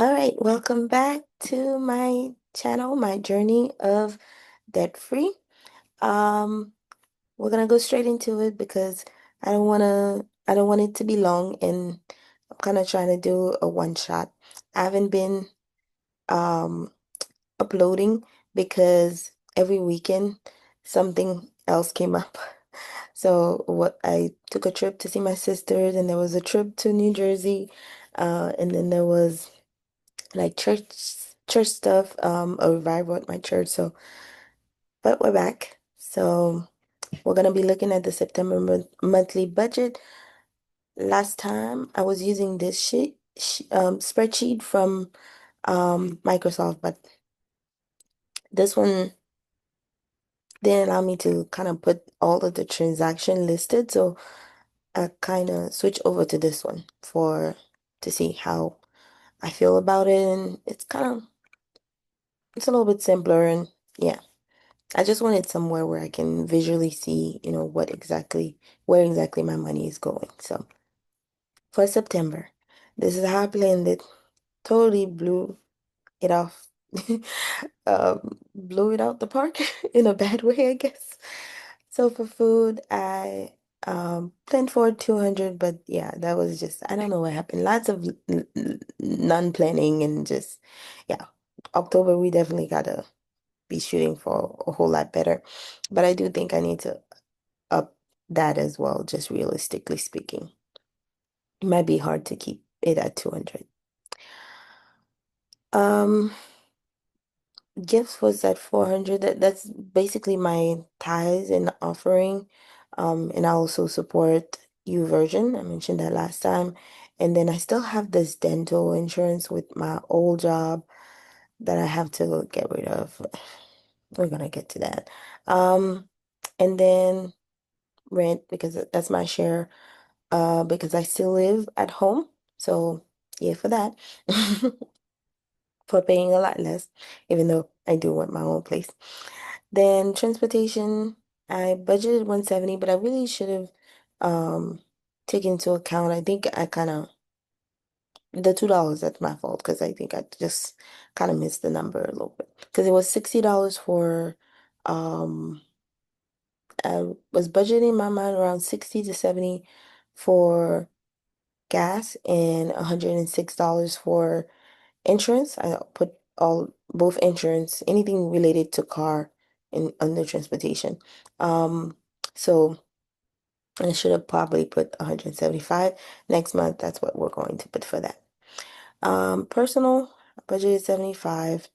All right, welcome back to my channel, my journey of debt free. Um, we're gonna go straight into it because I don't want it to be long and I'm kind of trying to do a one shot. I haven't been um uploading because every weekend something else came up. So what I took a trip to see my sisters and there was a trip to New Jersey, and then there was like church stuff, a revival at my church. So, but we're back. So we're gonna be looking at the September monthly budget. Last time I was using this spreadsheet from Microsoft, but this one didn't allow me to kind of put all of the transaction listed. So I kind of switched over to this one for to see how I feel about it, and it's a little bit simpler and yeah. I just wanted somewhere where I can visually see, where exactly my money is going. So for September, this is how I planned it. Totally blew it off. Blew it out the park in a bad way, I guess. So for food, I planned for 200, but yeah, that was just, I don't know what happened. Lots of non-planning and just, yeah. October, we definitely gotta be shooting for a whole lot better. But I do think I need to up that as well, just realistically speaking. It might be hard to keep it at 200. Um, Gifts was at 400. That's basically my tithes and offering. And I also support version. I mentioned that last time. And then I still have this dental insurance with my old job that I have to get rid of. We're gonna get to that. Um, and then rent because that's my share. Because I still live at home. So yeah, for that. For paying a lot less, even though I do want my own place. Then transportation, I budgeted 170, but I really should have um taken into account. I think I kind of the $2, that's my fault because I think I just kind of missed the number a little bit. Because it was $60 for I was budgeting in my mind around 60 to 70 for gas and $106 for insurance. I put all both insurance, anything related to car in under transportation. Um, so I should have probably put 175 next month. That's what we're going to put for that. Personal budget is 75.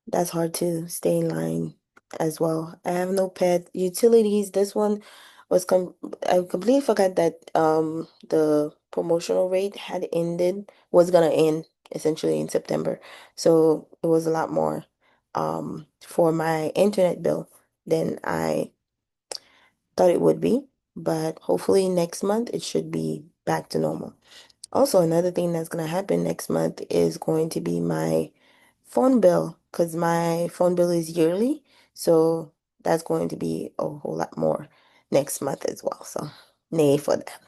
That's hard to stay in line as well. I have no pet utilities. This one was I completely forgot that the promotional rate had ended, was gonna end essentially in September. So it was a lot more for my internet bill than I thought it would be. But hopefully next month it should be back to normal. Also, another thing that's going to happen next month is going to be my phone bill because my phone bill is yearly. So that's going to be a whole lot more next month as well. So, nay for that.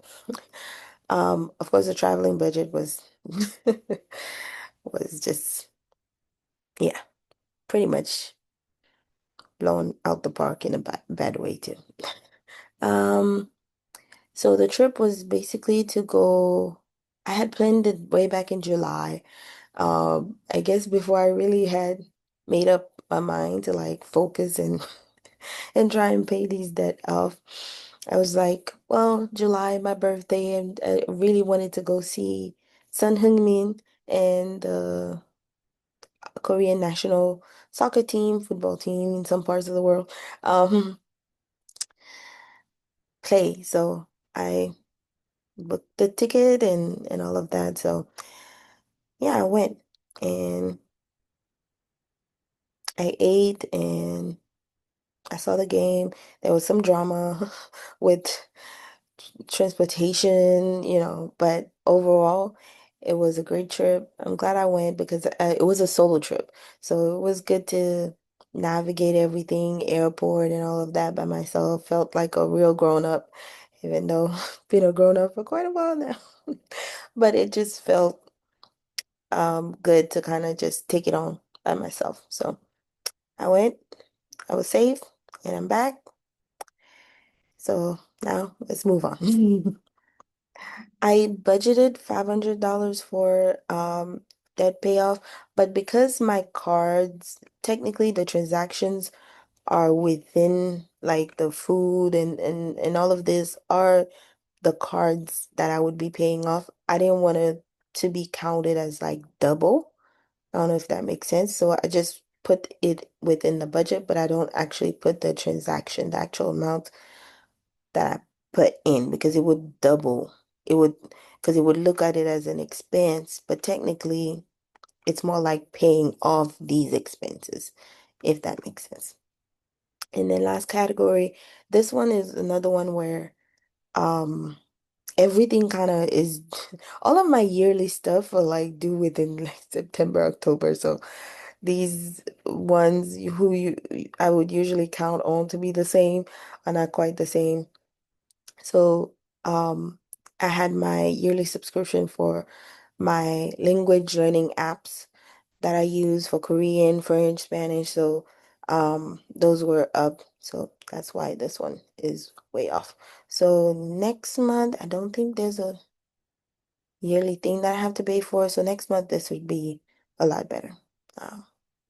Of course, the traveling budget was was just, yeah, pretty much blown out the park in a bad way too. Um, so the trip was basically to go. I had planned it way back in July. I guess before I really had made up my mind to like focus and and try and pay these debt off, I was like, well, July, my birthday, and I really wanted to go see Sun Heung-min and the Korean national soccer team, football team in some parts of the world, um, play. So I booked the ticket and all of that. So yeah, I went and I ate and I saw the game. There was some drama with transportation, but overall, it was a great trip. I'm glad I went because it was a solo trip. So it was good to navigate everything, airport and all of that by myself. Felt like a real grown up, even though been a grown up for quite a while now. But it just felt good to kind of just take it on by myself. So I went, I was safe, and I'm back. So now let's move on. I budgeted $500 for debt payoff, but because my cards, technically the transactions are within like the food and all of this are the cards that I would be paying off. I didn't want it to be counted as like double. I don't know if that makes sense. So I just put it within the budget, but I don't actually put the transaction, the actual amount that I put in because it would double. It would, because it would look at it as an expense, but technically it's more like paying off these expenses, if that makes sense. And then last category, this one is another one where um everything kind of is all of my yearly stuff are like due within like September, October. So these ones who I would usually count on to be the same are not quite the same. So I had my yearly subscription for my language learning apps that I use for Korean, French, Spanish. So those were up. So that's why this one is way off. So next month, I don't think there's a yearly thing that I have to pay for. So next month, this would be a lot better. Um,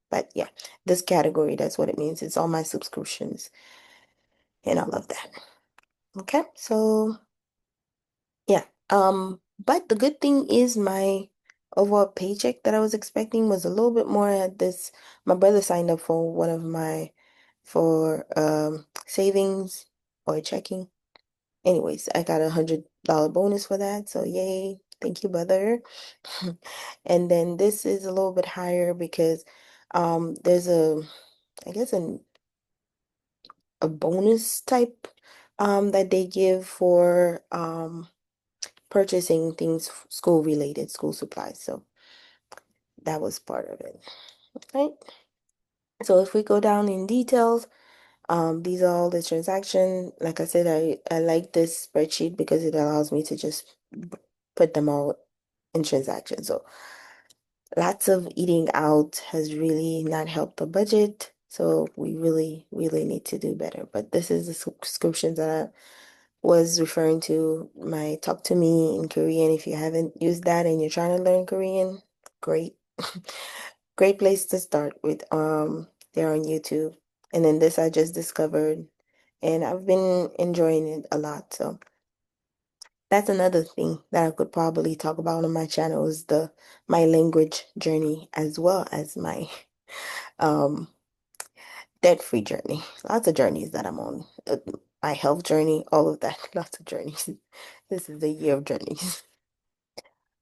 but yeah, this category, that's what it means. It's all my subscriptions and all of that. Okay, so yeah. But the good thing is my overall paycheck that I was expecting was a little bit more at this. My brother signed up for one of my for savings or checking. Anyways, I got $100 bonus for that. So yay. Thank you, brother. And then this is a little bit higher because there's I guess a bonus type that they give for purchasing things school related, school supplies. So that was part of it. Right. So if we go down in details, these are all the transaction. Like I said, I like this spreadsheet because it allows me to just put them all in transactions. So lots of eating out has really not helped the budget. So we really, really need to do better. But this is the subscriptions that I was referring to my Talk to Me in Korean. If you haven't used that and you're trying to learn Korean, great. Great place to start with. They're on YouTube. And then this I just discovered and I've been enjoying it a lot. So that's another thing that I could probably talk about on my channel is the my language journey as well as my um debt-free journey. Lots of journeys that I'm on. My health journey, all of that. Lots of journeys. This is the year of journeys.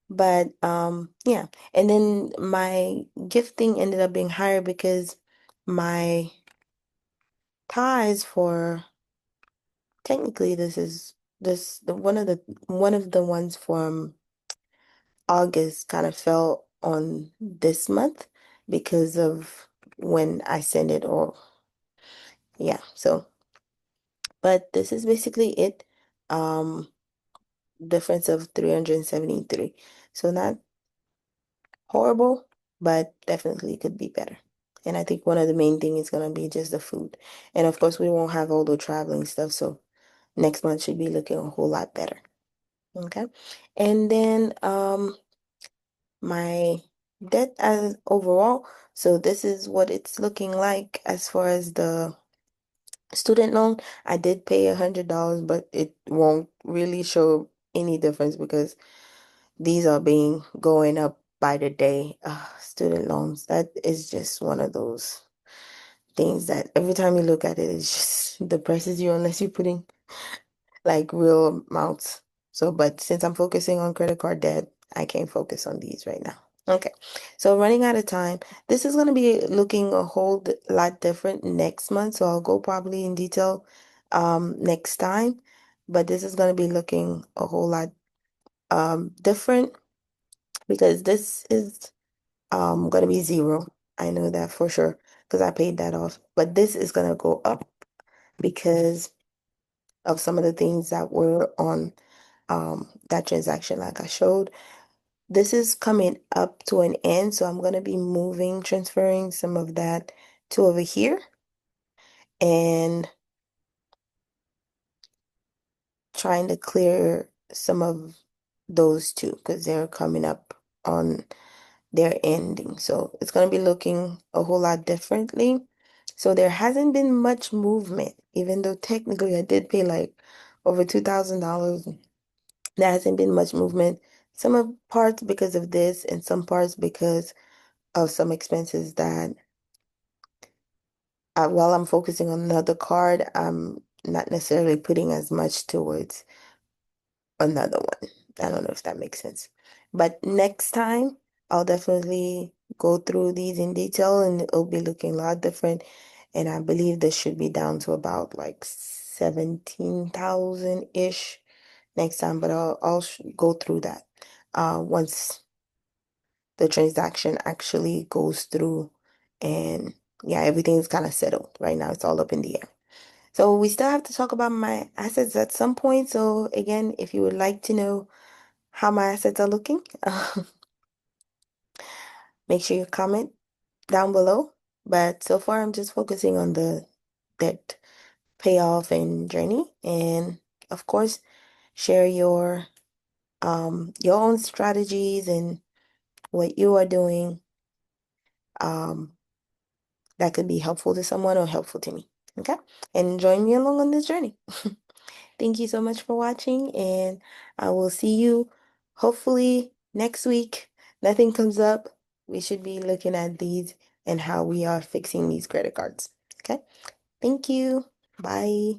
But yeah. And then my gifting ended up being higher because my ties for technically this is this the one of the ones from August kind of fell on this month because of when I send it or yeah. So but this is basically it. Um difference of 373. So not horrible, but definitely could be better. And I think one of the main thing is gonna be just the food. And of course we won't have all the traveling stuff, so next month should be looking a whole lot better. Okay. And then my debt as overall. So this is what it's looking like as far as the student loan. I did pay $100, but it won't really show any difference because these are being going up by the day. Student loans, that is just one of those things that every time you look at it, it just depresses you unless you're putting like real amounts. So, but since I'm focusing on credit card debt, I can't focus on these right now. Okay, so running out of time. This is going to be looking a whole lot different next month. So I'll go probably in detail next time. But this is going to be looking a whole lot different because this is going to be zero. I know that for sure because I paid that off. But this is going to go up because of some of the things that were on that transaction like I showed. this is coming up to an end, so I'm gonna be transferring some of that to over here and trying to clear some of those two because they're coming up on their ending. So it's going to be looking a whole lot differently. So there hasn't been much movement, even though technically I did pay like over $2,000. There hasn't been much movement. Some of parts because of this, and some parts because of some expenses that while I'm focusing on another card, I'm not necessarily putting as much towards another one. I don't know if that makes sense. But next time, I'll definitely go through these in detail and it'll be looking a lot different. And I believe this should be down to about like 17,000-ish next time, but I'll go through that once the transaction actually goes through and yeah, everything's kind of settled. Right now, it's all up in the air. So we still have to talk about my assets at some point. So again, if you would like to know how my assets are looking, make sure you comment down below. But so far, I'm just focusing on the debt payoff and journey. And of course, share your own strategies and what you are doing um that could be helpful to someone or helpful to me. Okay? And join me along on this journey. Thank you so much for watching, and I will see you hopefully next week. Nothing comes up. We should be looking at these and how we are fixing these credit cards. Okay? Thank you. Bye.